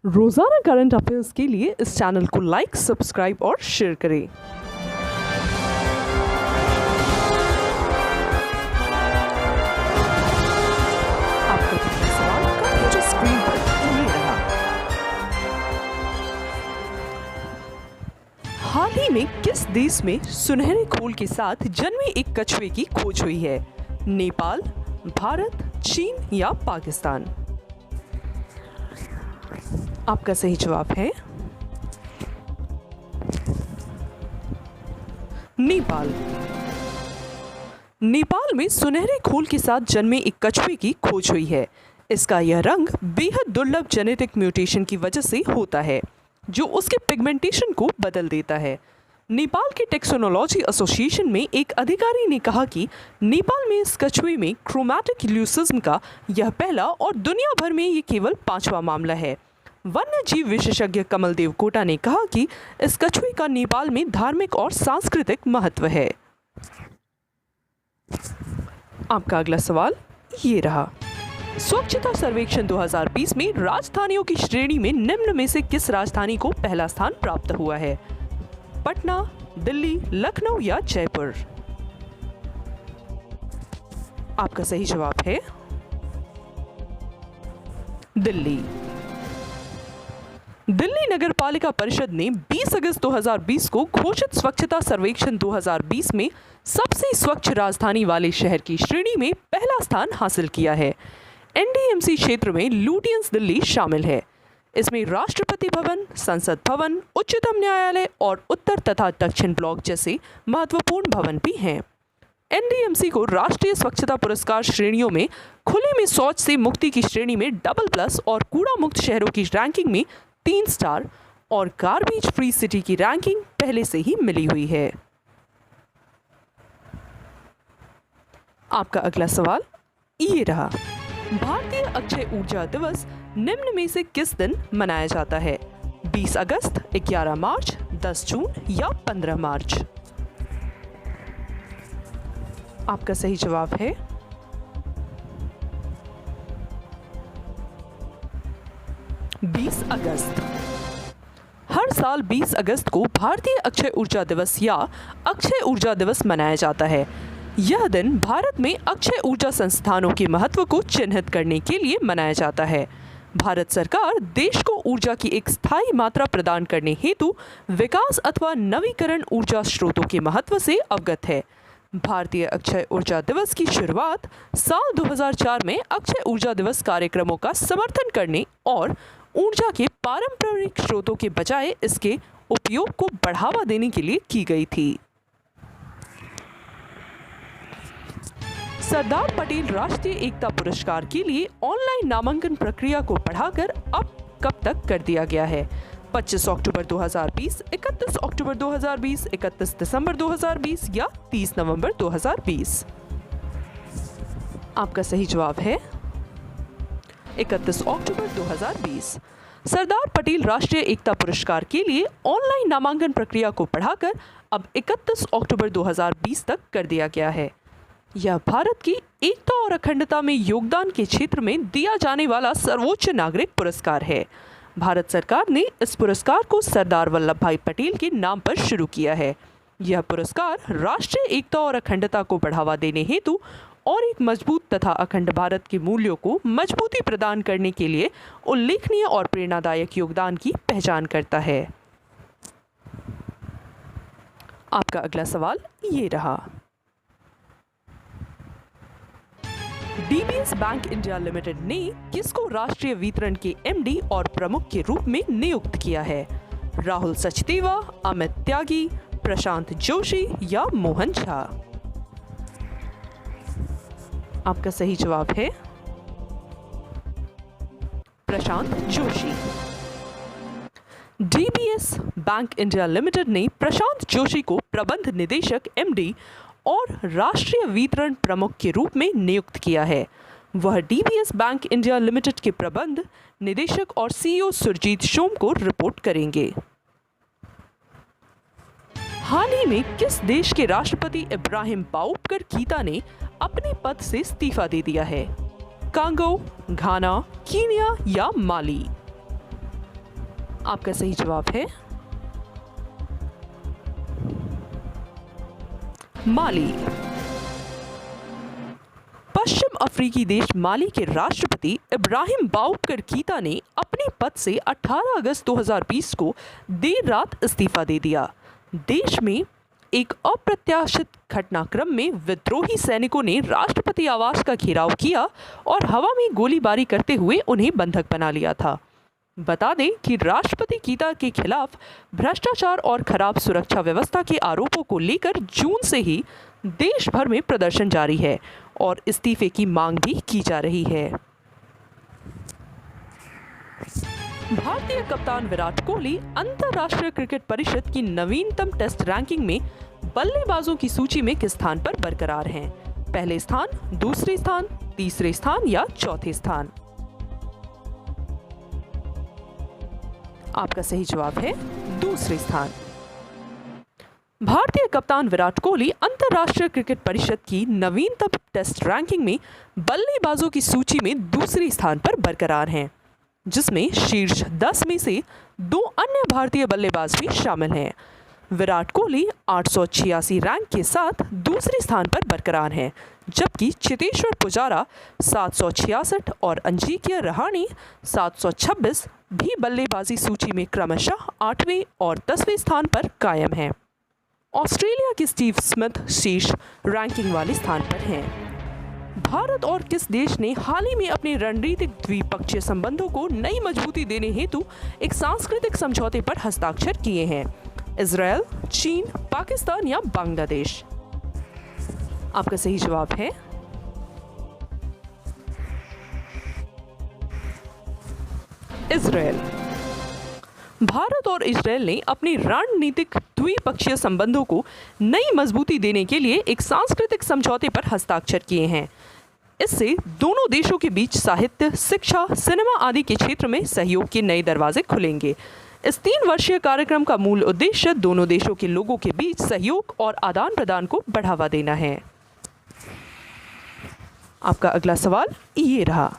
रोजाना current affairs के लिए इस चैनल को लाइक, सब्सक्राइब और शेयर करें। आपका पहला सवाल कंप्यूटर स्क्रीन पर ये रहा। हाल ही में किस देश में सुनहरे खोल के साथ जन्मे एक कछुए की खोज हुई है? नेपाल, भारत, चीन या पाकिस्तान? आपका सही जवाब है नेपाल। नेपाल में सुनहरे खोल के साथ जन्मे एक कछुए की खोज हुई है। इसका यह रंग बेहद दुर्लभ जेनेटिक म्यूटेशन की वजह से होता है, जो उसके पिगमेंटेशन को बदल देता है। नेपाल के टेक्सोनोलॉजी एसोसिएशन में एक अधिकारी ने कहा कि नेपाल में इस कछुए में क्रोमैटिक इल्यूसिज्म का यह पहला और दुनिया भर में ये केवल 5वां मामला है। वन्य जीव विशेषज्ञ कमल देव कोटा ने कहा कि इस कछुए का नेपाल में धार्मिक और सांस्कृतिक महत्व है। आपका अगला सवाल ये रहा। स्वच्छता सर्वेक्षण 2020 में राजधानियों की श्रेणी में निम्न में से किस राजधानी को पहला स्थान प्राप्त हुआ है? पटना, दिल्ली, लखनऊ या जयपुर? आपका सही जवाब है दिल्ली। दिल्ली नगर पालिका परिषद ने 20 अगस्त 2020 को घोषित स्वच्छता सर्वेक्षण 2020 में सबसे स्वच्छ राजधानी वाले शहर की श्रेणी में पहला स्थान हासिल किया है। एनडीएमसी क्षेत्र में लुटियंस दिल्ली शामिल है। इसमें राष्ट्रपति भवन, संसद भवन, उच्चतम न्यायालय और उत्तर तथा दक्षिण ब्लॉक जैसे महत्वपूर्ण भवन भी हैं। एनडीएमसी को राष्ट्रीय स्वच्छता पुरस्कार श्रेणियों में खुले में शौच से मुक्ति की श्रेणी में AA+ और कूड़ा मुक्त शहरों की रैंकिंग में 3 स्टार और गार्बेज फ्री सिटी की रैंकिंग पहले से ही मिली हुई है। आपका अगला सवाल ये रहा। भारतीय अक्षय ऊर्जा दिवस निम्न में से किस दिन मनाया जाता है? 20 अगस्त, 11 मार्च, 10 जून या 15 मार्च? आपका सही जवाब है 20 अगस्त। हर साल 20 अगस्त को भारतीय अक्षय ऊर्जा दिवस या अक्षय ऊर्जा दिवस मनाया जाता है। यह दिन भारत में अक्षय ऊर्जा संस्थानों के महत्व को चिन्हित करने के लिए मनाया जाता है। भारत सरकार देश को ऊर्जा की एक स्थायी मात्रा प्रदान करने हेतु विकास अथवा नवीकरण ऊर्जा स्रोतों के महत्व से अवगत है। भारतीय अक्षय ऊर्जा दिवस की शुरुआत साल 2004 में अक्षय ऊर्जा दिवस कार्यक्रमों का समर्थन करने और ऊर्जा के पारंपरिक स्रोतों के बजाय इसके उपयोग को बढ़ावा देने के लिए की गई थी। सरदार पटेल राष्ट्रीय एकता पुरस्कार के लिए ऑनलाइन नामांकन प्रक्रिया को बढ़ाकर अब कब तक कर दिया गया है? 25 अक्टूबर 2020, 31 अक्टूबर 2020, 31 दिसंबर 2020 या 30 नवंबर 2020? आपका सही जवाब है 31 अक्टूबर 2020। सरदार पटेल राष्ट्रीय एकता पुरस्कार के लिए ऑनलाइन नामांकन प्रक्रिया को बढ़ाकर अब 31 अक्टूबर 2020 तक कर दिया गया है। यह भारत की एकता और अखंडता में योगदान के क्षेत्र में दिया जाने वाला सर्वोच्च नागरिक पुरस्कार है। भारत सरकार ने इस पुरस्कार को सरदार वल्लभ भाई पटेल के नाम पर शुरू किया है। यह पुरस्कार राष्ट्रीय एकता और अखंडता को बढ़ावा देने हेतु और एक मजबूत तथा अखंड भारत के मूल्यों को मजबूती प्रदान करने के लिए उल्लेखनीय और प्रेरणादायक योगदान की पहचान करता है। आपका अगला सवाल ये रहा। डीबीएस बैंक इंडिया लिमिटेड ने किसको राष्ट्रीय वितरण के एमडी और प्रमुख के रूप में नियुक्त किया है? राहुल सचदेवा, अमित त्यागी, प्रशांत जोशी या मोहन झा? आपका सही जवाब है Prashant Joshi. DBS bank India limited ने प्रशांत जोशी को प्रबंध निदेशक एमडी और राष्ट्रीय वितरण प्रमुख के रूप में नियुक्त किया है। वह डीबीएस बैंक इंडिया लिमिटेड के प्रबंध निदेशक और सीईओ सुरजीत सोम को रिपोर्ट करेंगे। हाल ही में किस देश के राष्ट्रपति इब्राहिम बाऊबकर कीता ने अपने पद से इस्तीफा दे दिया है? कांगो, घाना, कीनिया या माली? आपका सही जवाब है माली। पश्चिम अफ्रीकी देश माली के राष्ट्रपति इब्राहिम बाउबकर कीता ने अपने पद से 18 अगस्त 2020 को देर रात इस्तीफा दे दिया। देश में एक अप्रत्याशित घटनाक्रम में विद्रोही सैनिकों ने राष्ट्रपति आवास का घेराव किया और हवा में गोलीबारी करते हुए उन्हें बंधक बना लिया था। बता दें कि राष्ट्रपति कीता के खिलाफ भ्रष्टाचार और खराब सुरक्षा व्यवस्था के आरोपों को लेकर जून से ही देश भर में प्रदर्शन जारी है और इस्तीफे की मांग भी की जा रही है। भारतीय कप्तान विराट कोहली अंतर्राष्ट्रीय क्रिकेट परिषद की नवीनतम टेस्ट रैंकिंग में बल्लेबाजों की सूची में किस स्थान पर बरकरार हैं? पहले स्थान, दूसरे स्थान, तीसरे स्थान या चौथे स्थान? आपका सही जवाब है दूसरे स्थान। भारतीय कप्तान विराट कोहली अंतर्राष्ट्रीय क्रिकेट परिषद की नवीनतम टेस्ट रैंकिंग में बल्लेबाजों की सूची में दूसरे स्थान पर बरकरार हैं, जिसमें शीर्ष 10 में से 2 अन्य भारतीय बल्लेबाज भी शामिल हैं। विराट कोहली 886 रैंक के साथ दूसरे स्थान पर बरकरार हैं, जबकि चेतेश्वर पुजारा 766 और अजिंक्य रहाणे 726 भी बल्लेबाजी सूची में क्रमशः 8वें और 10वें स्थान पर कायम हैं। ऑस्ट्रेलिया के स्टीव स्मिथ शीर्ष रैंकिंग वाले स्थान पर हैं। भारत और किस देश ने हाल ही में अपने रणनीतिक द्विपक्षीय संबंधों को नई मजबूती देने हेतु एक सांस्कृतिक समझौते पर हस्ताक्षर किए हैं? इजराइल, चीन, पाकिस्तान या बांग्लादेश? आपका सही जवाब है इजराइल। भारत और इजराइल ने अपनी रणनीतिक द्विपक्षीय संबंधों को नई मजबूती देने के लिए एक सांस्कृतिक समझौते पर हस्ताक्षर किए हैं। इससे दोनों देशों के बीच साहित्य, शिक्षा, सिनेमा आदि के क्षेत्र में सहयोग के नए दरवाजे खुलेंगे। इस 3 वर्षीय कार्यक्रम का मूल उद्देश्य दोनों देशों के लोगों के बीच सहयोग और आदान प्रदान को बढ़ावा देना है। आपका अगला सवाल ये रहा।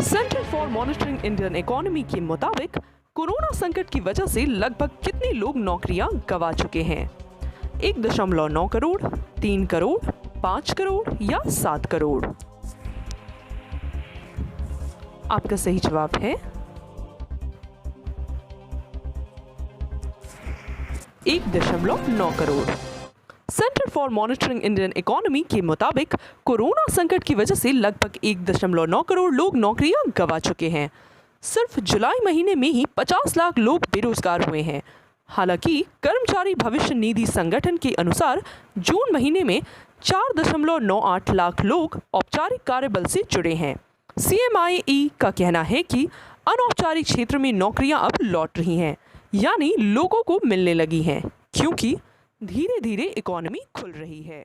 Centre for monitoring Indian economy के मुताबिक कोरोना संकट की वजह से लगभग कितने लोग नौकरियां गंवा चुके हैं? 1.9 करोड़, 3 करोड़, 5 करोड़ या 7 करोड़? आपका सही जवाब है 1.9 crore. Centre for monitoring Indian economy के मुताबिक कोरोना संकट की वजह से लगभग 1.9 करोड़ लोग नौकरियां गंवा चुके हैं। सिर्फ जुलाई महीने में ही 50 लाख लोग बेरोजगार हुए हैं। हालांकि कर्मचारी भविष्य निधि संगठन के अनुसार जून महीने में 4.98 लाख लोग औपचारिक कार्यबल से जुड़े हैं। CMIE का कहना है कि अनौपचारिक क्षेत्र में नौकरियां अब लौट रही हैं, यानी लोगों को मिलने लगी हैं, क्योंकि धीरे धीरे इकोनॉमी खुल रही है।